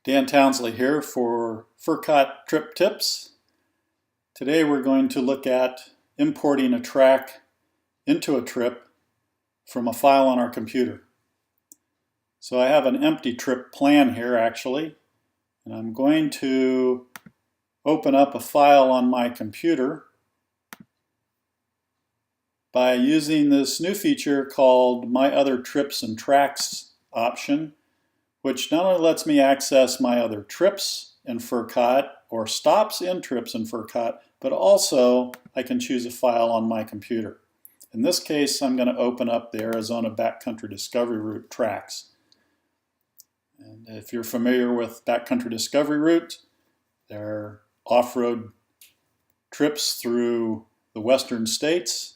Dan Townsley here for Furkot Trip Tips. Today we're going to look at importing a track into a trip from a file on our computer. So I have an empty trip plan here actually, and I'm going to open up a file on my computer by using this new feature called My Other Trips and Tracks option, which not only lets me access my other trips in Furkot or stops in trips in Furkot, but also I can choose a file on my computer. In this case, I'm going to open up the Arizona Backcountry Discovery Route tracks. And if you're familiar with Backcountry Discovery Route, they're off-road trips through the western states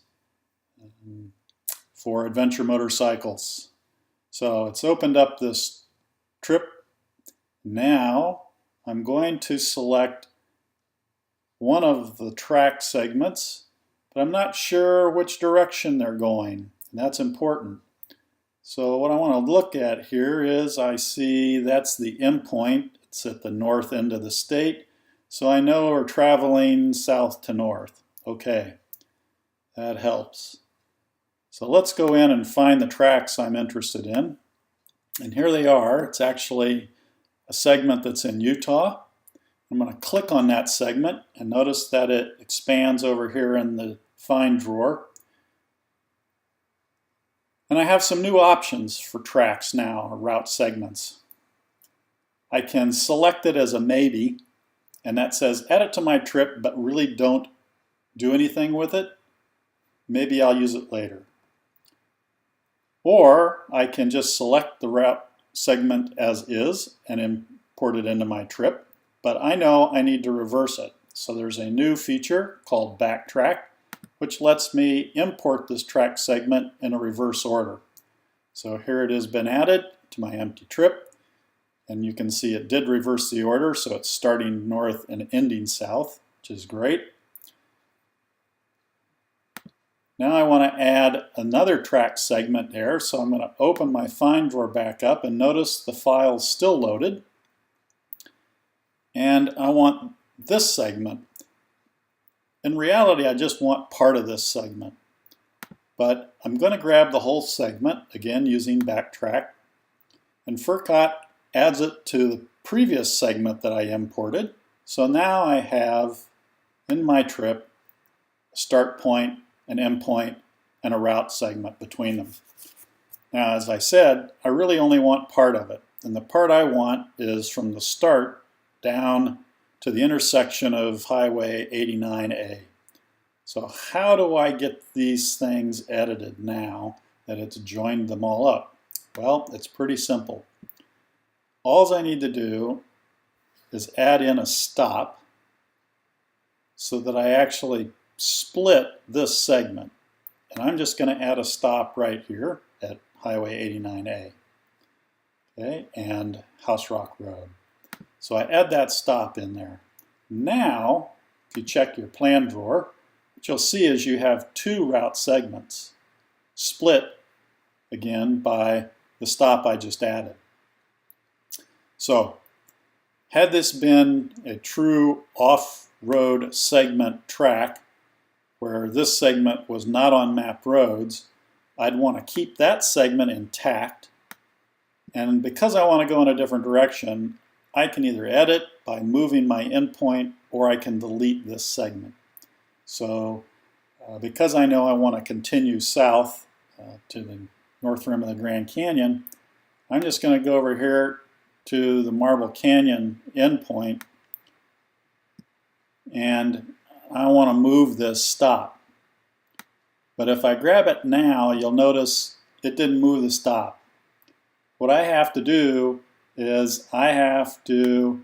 for adventure motorcycles. So it's opened up this trip. Now I'm going to select one of the track segments, but I'm not sure which direction they're going, and that's important. So what I want to look at here is I see that's the endpoint. It's at the north end of the state, so I know we're traveling south to north. Okay, that helps. So let's go in and find the tracks I'm interested in. And here they are. It's actually a segment that's in Utah. I'm going to click on that segment and notice that it expands over here in the Find drawer. And I have some new options for tracks now, or route segments. I can select it as a maybe, and that says add it to my trip, but really don't do anything with it. Maybe I'll use it later. Or I can just select the route segment as is and import it into my trip, but I know I need to reverse it. So there's a new feature called Backtrack, which lets me import this track segment in a reverse order. So here it has been added to my empty trip, and you can see it did reverse the order, so it's starting north and ending south, which is great. Now I want to add another track segment there, so I'm going to open my Find drawer back up and notice the file's still loaded. And I want this segment. In reality, I just want part of this segment. But I'm going to grab the whole segment, again using Backtrack. And Furkot adds it to the previous segment that I imported. So now I have, in my trip, a start point, an endpoint, and a route segment between them. Now, as I said, I really only want part of it. And the part I want is from the start down to the intersection of Highway 89A. So how do I get these things edited now that it's joined them all up? Well, it's pretty simple. All I need to do is add in a stop so that I actually split this segment. And I'm just going to add a stop right here at Highway 89A. Okay, and House Rock Road. So I add that stop in there. Now, if you check your plan drawer, what you'll see is you have two route segments split again by the stop I just added. So, had this been a true off-road segment track where this segment was not on mapped roads, I'd want to keep that segment intact. And because I want to go in a different direction, I can either edit by moving my endpoint or I can delete this segment. So because I know I want to continue south to the north rim of the Grand Canyon, I'm just going to go over here to the Marble Canyon endpoint, and I want to move this stop. But if I grab it now, you'll notice it didn't move the stop. What I have to do is I have to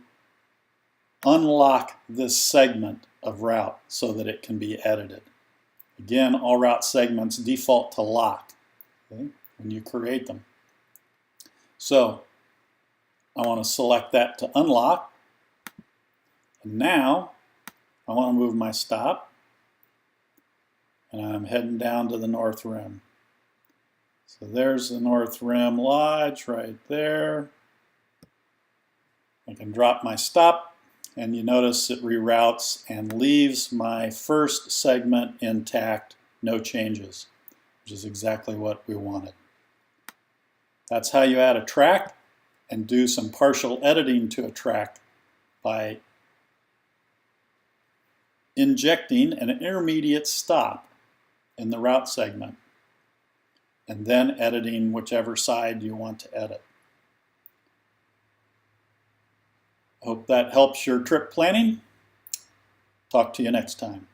unlock this segment of route so that it can be edited. Again, all route segments default to lock, okay, when you create them. So I want to select that to unlock. And now I want to move my stop, and I'm heading down to the North Rim. So there's the North Rim Lodge right there. I can drop my stop, and you notice it reroutes and leaves my first segment intact, no changes, which is exactly what we wanted. That's how you add a track and do some partial editing to a track by injecting an intermediate stop in the route segment and then editing whichever side you want to edit. Hope that helps your trip planning. Talk to you next time.